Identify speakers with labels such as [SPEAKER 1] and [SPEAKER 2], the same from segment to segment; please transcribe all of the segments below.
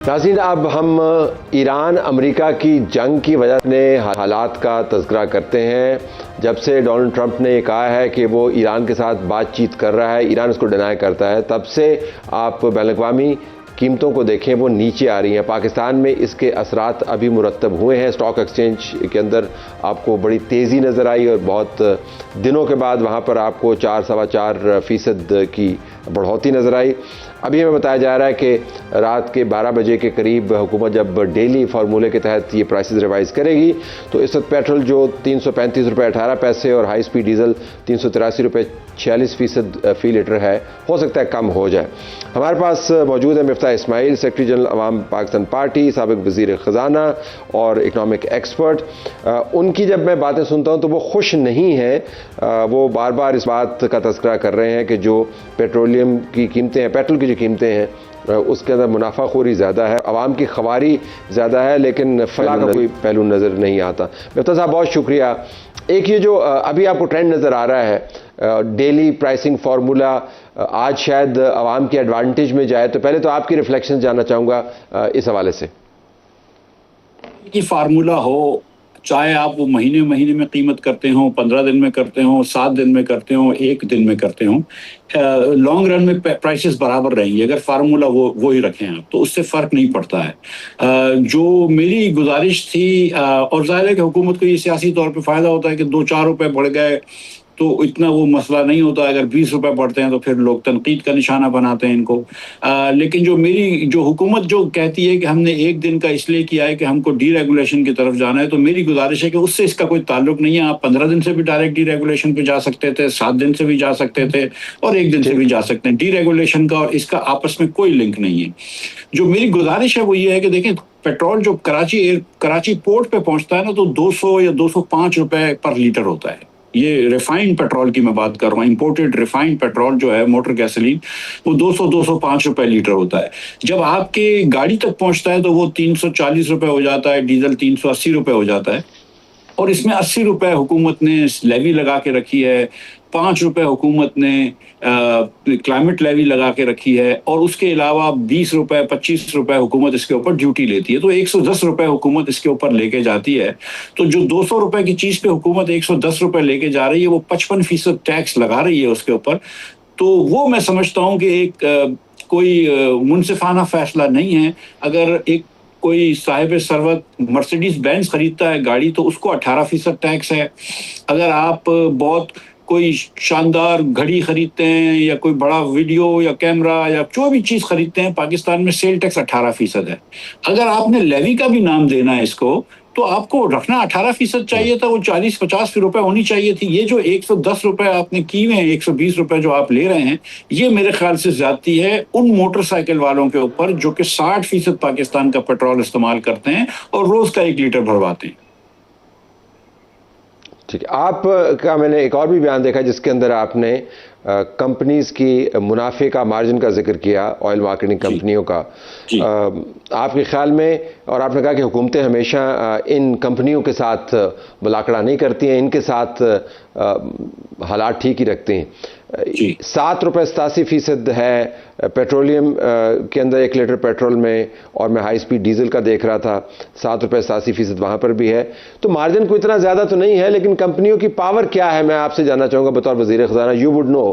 [SPEAKER 1] नाज़रीन, अब हम ईरान अमेरिका की जंग की वजह से हालात का तज़किरा करते हैं। जब से डोनाल्ड ट्रंप ने कहा है कि वो ईरान के साथ बातचीत कर रहा है, ईरान उसको डिनाई करता है, तब से आप बैनुल-अक़वामी कीमतों को देखें वो नीचे आ रही हैं। पाकिस्तान में इसके असरात अभी मुरतब हुए हैं। स्टॉक एक्सचेंज के अंदर आपको बड़ी तेज़ी नज़र आई और बहुत दिनों के बाद वहाँ पर आपको 4-4.25% की बढ़ोतरी नज़र आई। अभी हमें बताया जा रहा है कि रात के 12 बजे के करीब हुकूमत जब डेली फार्मूले के तहत ये प्राइसेस रिवाइज़ करेगी तो इस वक्त पेट्रोल जो 335 रुपये 18 पैसे और हाई स्पीड डीजल 383 रुपये 46% फ़ी लीटर है, हो सकता है कम हो जाए। हमारे पास मौजूद है मिफ्ताह इस्माइल, सेक्रेटरी जनरल अवाम पाकिस्तान पार्टी, साबिक वज़ीर ख़ज़ाना और इकनॉमिक एक्सपर्ट। उनकी जब मैं बातें सुनता हूँ तो वो खुश नहीं हैं। वो बार बार इस बात का तज़किरा कर रहे हैं कि जो पेट्रोलियम की कीमतें हैं, पेट्रोल की जो कीमतें हैं उसके अंदर मुनाफाखोरी ज़्यादा है, आवाम की ख़वारी ज़्यादा है, लेकिन फलाह का कोई पहलू नज़र नहीं आता। मिफ्ताह साहब बहुत शुक्रिया। एक ये जो अभी आपको ट्रेंड नज़र आ रहा है डेली प्राइसिंग फार्मूला, आज शायद आवाम की एडवांटेज में जाए, तो पहले तो आपकी रिफ्लेक्शन जानना चाहूँगा इस हवाले से।
[SPEAKER 2] कि फार्मूला हो, चाहे आप वो महीने महीने में कीमत करते हो, 15 दिन में करते हो, 7 दिन में करते हो, 1 दिन में करते हो, लॉन्ग रन में प्राइसेस बराबर रहेंगे अगर फार्मूला वो ही रखें आप, तो उससे फ़र्क नहीं पड़ता है। जो मेरी गुजारिश थी, और ज़ाहिर है कि हुकूमत को ये सियासी तौर पे फ़ायदा होता है कि 2-4 रुपए बढ़ गए तो इतना वो मसला नहीं होता। अगर 20 रुपए बढ़ते हैं तो फिर लोग तनकीद का निशाना बनाते हैं इनको। लेकिन जो हुकूमत जो कहती है कि हमने 1 दिन का इसलिए किया है कि हमको डीरेगुलेशन की तरफ जाना है, तो मेरी गुजारिश है कि उससे इसका कोई ताल्लुक नहीं है। आप 15 दिन से भी डायरेक्ट डीरेगुलेशन पे जा सकते थे, 7 दिन से भी जा सकते थे और 1 दिन से भी जा सकते हैं। डीरेगुलेशन का और इसका आपस में कोई लिंक नहीं है। जो मेरी गुजारिश है वो ये है कि देखें, पेट्रोल जो कराची पोर्ट पे पहुंचता है ना, तो 200 या 205 रुपए पर लीटर होता है। ये रिफाइंड पेट्रोल की मैं बात कर रहा हूँ। इंपोर्टेड रिफाइंड पेट्रोल जो है, मोटर गैसोलीन, वो 200-205 रुपए लीटर होता है। जब आपके गाड़ी तक पहुंचता है तो वो 340 रुपए हो जाता है, डीजल 380 रुपए हो जाता है। और इसमें 80 रुपए हुकूमत ने लेवी लगा के रखी है, 5 रुपए हुकूमत ने क्लाइमेट लेवी लगा के रखी है, और उसके अलावा 20 रुपए 25 रुपए हुकूमत इसके ऊपर ड्यूटी लेती है। तो 110 रुपए हुकूमत इसके ऊपर लेके जाती है। तो जो 200 रुपए की चीज पे हुकूमत 110 रुपए लेके जा रही है, वो 55% टैक्स लगा रही है उसके ऊपर। तो वो मैं समझता हूँ कि एक कोई मुनसिफाना फैसला नहीं है। अगर एक कोई साहिब सरवत मर्सिडीज बेंज खरीदता है गाड़ी, तो उसको 18% टैक्स है। अगर आप बहुत कोई शानदार घड़ी खरीदते हैं या कोई बड़ा वीडियो या कैमरा या जो भी चीज़ खरीदते हैं, पाकिस्तान में सेल टैक्स 18% है। अगर आपने लेवी का भी नाम देना है इसको, तो आपको रखना 18% चाहिए था, वो 40-50 रुपए होनी चाहिए थी। ये जो 110 रुपए आपने किए हैं, 120 रुपए जो आप ले रहे हैं, ये मेरे ख्याल से ज्यादती है उन मोटरसाइकिल वालों के ऊपर जो कि 60% पाकिस्तान का पेट्रोल इस्तेमाल करते हैं और रोज का 1 लीटर भरवाते हैं।
[SPEAKER 1] ठीक है, आपका मैंने एक और भी बयान देखा जिसके अंदर आपने कंपनीज की मुनाफे का, मार्जिन का जिक्र किया, ऑयल मार्केटिंग कंपनियों का। आपके ख्याल में, और आपने कहा कि हुकूमतें हमेशा इन कंपनियों के साथ मुलाकड़ा नहीं करती हैं, इनके साथ हालात ठीक ही रखते हैं। 7.87% है पेट्रोलियम के अंदर 1 लीटर पेट्रोल में, और मैं हाई स्पीड डीजल का देख रहा था 7.87% वहाँ पर भी है। तो मार्जिन कोई इतना ज़्यादा तो नहीं है, लेकिन कंपनियों की पावर क्या है, मैं आपसे जानना चाहूँगा बतौर वज़ीर ख़ज़ाना। यू वुड नो,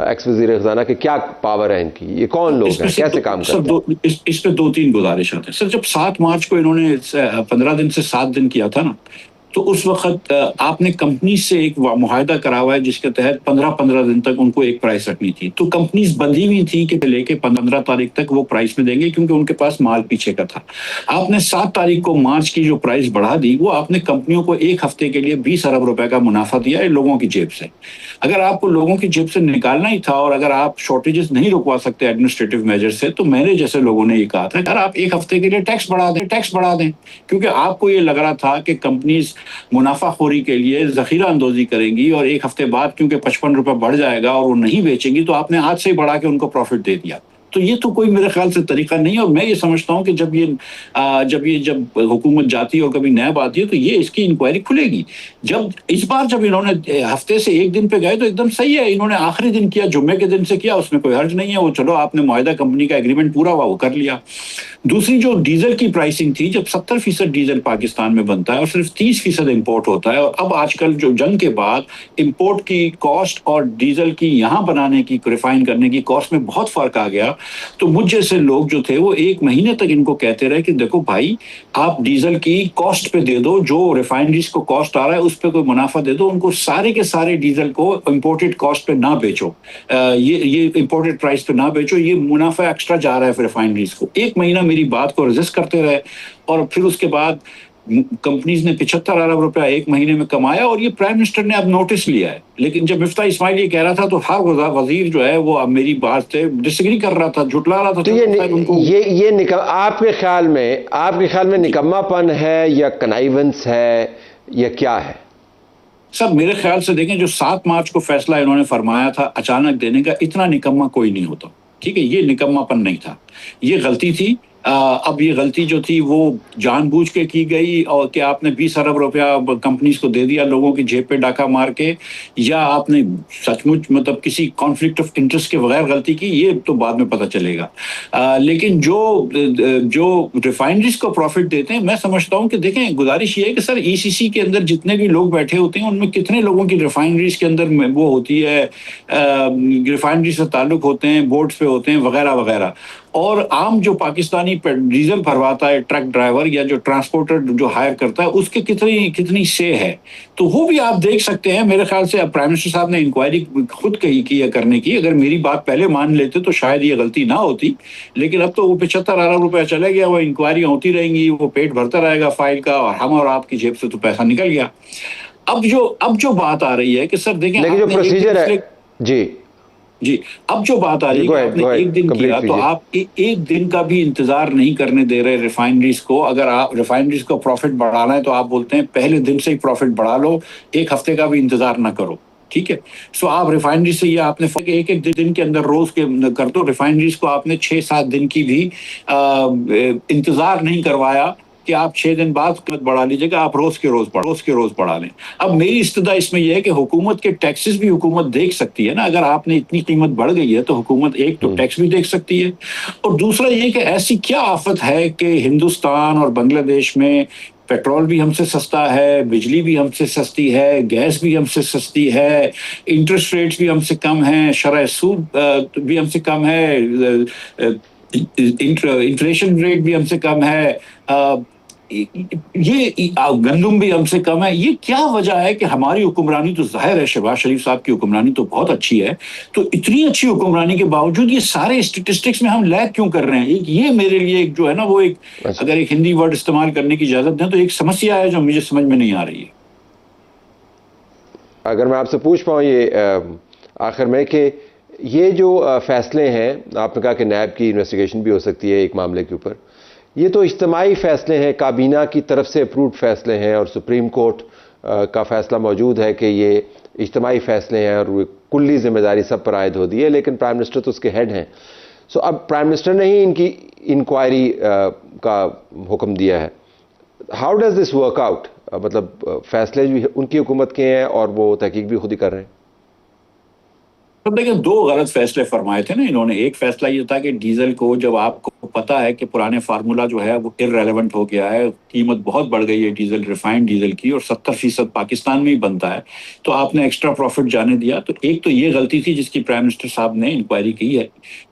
[SPEAKER 1] एक्स वज़ीर ख़ज़ाना, कि क्या पावर है इनकी, ये कौन लोग हैं, कैसे काम करते हैं?
[SPEAKER 2] इस पे 2-3 गुजारिशात हैं सर। जब 7 मार्च को इन्होंने 15 दिन से 7 दिन किया था ना, तो उस वक्त आपने कंपनी से एक मुआहदा करा हुआ है जिसके तहत 15-15 दिन तक उनको एक प्राइस रखनी थी। तो कंपनीज बंधी हुई थी कि लेके 15 तारीख तक वो प्राइस में देंगे, क्योंकि उनके पास माल पीछे का था। आपने 7 तारीख को मार्च की जो प्राइस बढ़ा दी, वो आपने कंपनियों को 1 हफ्ते के लिए 20 अरब रुपए का मुनाफा दिया है लोगों की जेब से। अगर आपको लोगों की जेब से निकालना ही था, और अगर आप शॉर्टेजेस नहीं रुकवा सकते एडमिनिस्ट्रेटिव मेजर से, तो मेरे जैसे लोगों ने ये कहा था यार आप 1 हफ्ते के लिए टैक्स बढ़ा दें, क्योंकि आपको ये लग रहा था कि कंपनीज मुनाफाखोरी के लिए जखीरा अंदोजी करेंगी, और 1 हफ्ते बाद क्योंकि 55 रुपए बढ़ जाएगा और वो नहीं बेचेंगी, तो आपने आज से ही बढ़ा के उनको प्रॉफिट दे दिया। तो ये तो कोई मेरे ख्याल से तरीका नहीं है। और मैं ये समझता हूँ कि जब हुकूमत जाती है और कभी नैब आती है तो ये इसकी इंक्वायरी खुलेगी। इस बार जब इन्होंने हफ्ते से एक दिन पे गए तो एकदम सही है, इन्होंने आखिरी दिन किया, जुम्मे के दिन से किया, उसमें कोई हर्ज नहीं है। वो चलो आपने मुआहिदा कंपनी का एग्रीमेंट पूरा हुआ वो कर लिया। दूसरी जो डीजल की प्राइसिंग थी, जब 70% डीजल पाकिस्तान में बनता है और सिर्फ 30% इंपोर्ट होता है, और अब आजकल जो जंग के बाद इंपोर्ट की कॉस्ट और डीजल की यहाँ बनाने की, रिफाइन करने की कॉस्ट में बहुत फर्क आ गया। तो मुझ जैसे लोग जो थे वो एक महीने तक इनको कहते रहे कि देखो भाई, आप डीजल की कॉस्ट पे दे दो, जो रिफाइनरीज को कॉस्ट आ रहा है उस पर कोई मुनाफा दे दो, उनको सारे के सारे डीजल को इंपोर्टेड कॉस्ट पे ना बेचो, ये इंपोर्टेड प्राइस पे ना बेचो, ये मुनाफा एक्स्ट्रा जा रहा है रिफाइनरीज को। एक महीना मेरी बात को रेजिस्ट करते रहे और फिर उसके बाद कंपनीज ने 75 अरब रुपया एक महीने में कमाया और ये प्राइम मिनिस्टर ने अब नोटिस लिया है। लेकिन जब मिफ्ता इस्माइल ये कह रहा था तो हर वजीर जो है वो अब मेरी बात से डिसएग्री कर रहा था, झुटला रहा था।
[SPEAKER 1] तो आपके ख्याल में निकम्मापन है या कनाइवेंस है या क्या है?
[SPEAKER 2] सब मेरे ख्याल से देखें, जो 7 मार्च को फैसला इन्होंने फरमाया था अचानक देने का, इतना निकम्मा कोई नहीं होता, ठीक है, ये निकम्मापन नहीं था, ये गलती थी। अब ये गलती जो थी वो जानबूझ के की गई और कि आपने 20 अरब रुपया कंपनीज को दे दिया लोगों की जेब पे डाका मार के, या आपने सचमुच मतलब किसी कॉन्फ्लिक्ट ऑफ इंटरेस्ट के बगैर गलती की, ये तो बाद में पता चलेगा। लेकिन जो रिफाइनरीज को प्रॉफिट देते हैं, मैं समझता हूँ कि देखें, गुजारिश ये है कि सर ईसीसी के अंदर जितने भी लोग बैठे होते हैं उनमें कितने लोगों की रिफाइनरीज के अंदर वो होती है, रिफाइनरी से ताल्लुक होते हैं, बोर्ड्स पे होते हैं वगैरह वगैरह। और आम जो पाकिस्तानी डीजल भरवाता है, ट्रक ड्राइवर या जो ट्रांसपोर्टर जो हायर करता है, उसके कितनी से है, तो वो भी आप देख सकते हैं। मेरे ख्याल से अब प्राइम मिनिस्टर साहब ने इंक्वायरी खुद कही की है करने की, अगर मेरी बात पहले मान लेते तो शायद ये गलती ना होती। लेकिन अब तो वो 75 अरब रुपया चले गया, वो इंक्वायरी होती रहेंगी, वो पेट भरता रहेगा फाइल का, और हम और आपकी जेब से तो पैसा निकल गया। अब जो बात आ रही है कि सर देखें,
[SPEAKER 1] लेकिन जो प्रोसीजर है जी,
[SPEAKER 2] अब जो बात आ रही है, आपने एक दिन किया तो आप एक दिन का भी इंतजार नहीं करने दे रहे रिफाइनरीज को। अगर आप रिफाइनरीज को प्रॉफिट बढ़ाना है तो आप बोलते हैं पहले दिन से ही प्रॉफिट बढ़ा लो, एक हफ्ते का भी इंतजार ना करो, ठीक है। सो आप रिफाइनरी से ये आपने एक दिन के अंदर रोज के कर दो, रिफाइनरीज को आपने 6-7 दिन की भी इंतजार नहीं करवाया कि आप 6 दिन बाद कीमत बढ़ा लीजिएगा, आप रोज के रोज बढ़ा लें। अब मेरी इस्तदा इसमें यह है कि हुकूमत के टैक्सेस भी हुकूमत देख सकती है ना, अगर आपने इतनी कीमत बढ़ गई है तो हुकूमत एक तो टैक्स भी देख सकती है, और दूसरा ये कि ऐसी क्या आफत है कि हिंदुस्तान और बांग्लादेश में पेट्रोल भी हमसे सस्ता है, बिजली भी हमसे सस्ती है, गैस भी हमसे सस्ती है, इंटरेस्ट रेट्स भी हमसे कम हैं, शरह सूद भी हमसे कम है, इन्फ्लेशन रेट भी हमसे कम है, ये गंदुम भी हमसे कम है। ये क्या वजह है कि हमारी हुक्मरानी तो जाहिर है शहबाज शरीफ साहब की हुक्मरानी तो बहुत अच्छी है, तो इतनी अच्छी हुक्मरानी के बावजूद ये सारे स्टेटिस्टिक्स में हम लैग क्यों कर रहे हैं? ये मेरे लिए एक जो है ना वो एक, अगर एक हिंदी वर्ड इस्तेमाल करने की इजाजत दें तो एक समस्या है जो मुझे समझ में नहीं आ रही है।
[SPEAKER 1] अगर मैं आपसे पूछ पाऊँ ये आखिर में कि ये जो फैसले हैं, आपने कहा कि नैब की इन्वेस्टिगेशन भी हो सकती है एक मामले के ऊपर, ये तो इज्तिमाई फैसले हैं, काबीना की तरफ से अप्रूव्ड फैसले हैं और सुप्रीम कोर्ट का फैसला मौजूद है कि ये इज्तिमाई फैसले हैं और कुल्ली जिम्मेदारी सब पर आयद होती है, लेकिन प्राइम मिनिस्टर तो उसके हेड हैं। सो अब प्राइम मिनिस्टर ने ही इनकी इंक्वायरी का हुक्म दिया है। How does this work out? मतलब फैसले भी उनकी हुकूमत के हैं और वो तहकीक भी खुद ही कर रहे हैं।
[SPEAKER 2] तो देखिए, 2 गलत फैसले फरमाए थे ना इन्होंने। एक फैसला ये था कि डीजल को, जब आपको पता है कि पुराने फार्मूला जो है वो इररेलेवेंट हो गया है, कीमत बहुत बढ़ गई है डीजल, रिफाइंड डीजल की, और 70% पाकिस्तान में ही बनता है, तो आपने एक्स्ट्रा प्रॉफिट जाने दिया। तो एक तो ये गलती थी जिसकी प्राइम मिनिस्टर साहब ने इंक्वायरी की है।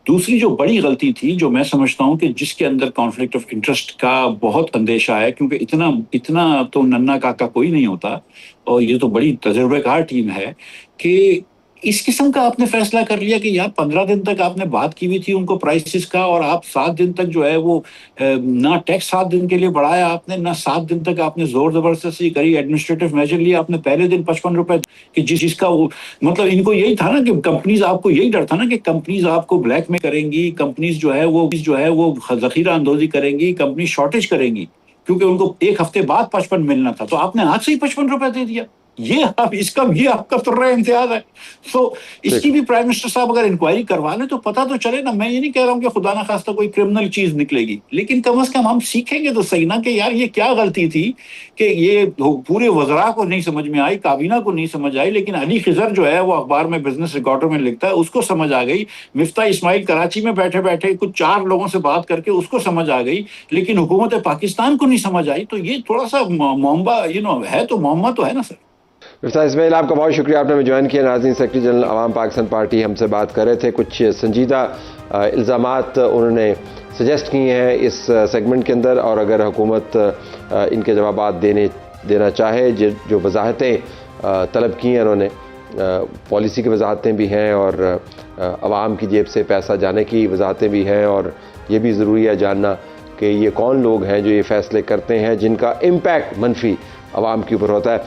[SPEAKER 2] दूसरी जो बड़ी गलती थी, जो मैं समझता हूँ कि जिसके अंदर कॉन्फ्लिक्ट ऑफ इंटरेस्ट का बहुत अंदेशा है, क्योंकि इतना तो नन्ना काका कोई नहीं होता, और ये तो बड़ी तजुर्बेकार टीम है, कि इस किस्म का आपने फैसला कर लिया कि यार 15 दिन तक आपने बात की हुई थी उनको प्राइसेस का, और आप 7 दिन तक जो है वो ना टैक्स 7 दिन के लिए बढ़ाया आपने, ना 7 दिन तक आपने जोर जबरदस्ती करी, एडमिनिस्ट्रेटिव मेजर लिया आपने। पहले दिन 55 रुपए कि जिसका वो मतलब इनको यही था ना कि कंपनीज, आपको यही डर था ना कि कंपनीज आपको ब्लैक में करेंगी, कंपनीज जो है वो जखीरा अंदोजी करेंगी, कंपनी शॉर्टेज करेंगी, क्योंकि उनको एक हफ्ते बाद 55 मिलना था, तो आपने आज से ही 55 रुपए दे दिया। ये आपका तुर्रा इम्तियाज है। सो इसकी भी प्राइम मिनिस्टर साहब अगर इंक्वायरी करवा लें तो पता तो चले ना। मैं ये नहीं कह रहा हूँ कि खुदा ना खास्ता कोई क्रिमिनल चीज निकलेगी, लेकिन कम से कम हम सीखेंगे तो सही ना कि यार ये क्या गलती थी कि ये पूरे वज़रा को नहीं समझ में आई, काबीना को नहीं समझ आई, लेकिन अली खिजर जो है वो अखबार में बिजनेस रिकॉर्डर में लिखता है, उसको समझ आ गई। मिफ्ता इस्माइल कराची में बैठे बैठे कुछ 4 लोगों से बात करके उसको समझ आ गई, लेकिन हुकूमत पाकिस्तान को नहीं समझ आई। तो ये थोड़ा सा मौम्बा है, तो मौम्मा तो है ना सर।
[SPEAKER 1] मिफ्ताह इस्माइल, आपका बहुत शुक्रिया, आपने हमें ज्वाइन किया। नाज़रीन, सेक्रेटरी जनरल अवाम पाकिस्तान पार्टी हमसे बात कर रहे थे। कुछ संजीदा इल्ज़ामात उन्होंने सजेस्ट किए हैं इस सेगमेंट के अंदर, और अगर हुकूमत इनके जवाबात देना चाहे, जो वजाहतें तलब की हैं उन्होंने, पॉलिसी की वजाहतें भी हैं और आवाम की जेब से पैसा जाने की वजाहतें भी हैं, और ये भी ज़रूरी है जानना कि ये कौन लोग हैं जो ये फ़ैसले करते हैं जिनका इम्पैक्ट मनफी आवाम के ऊपर होता है।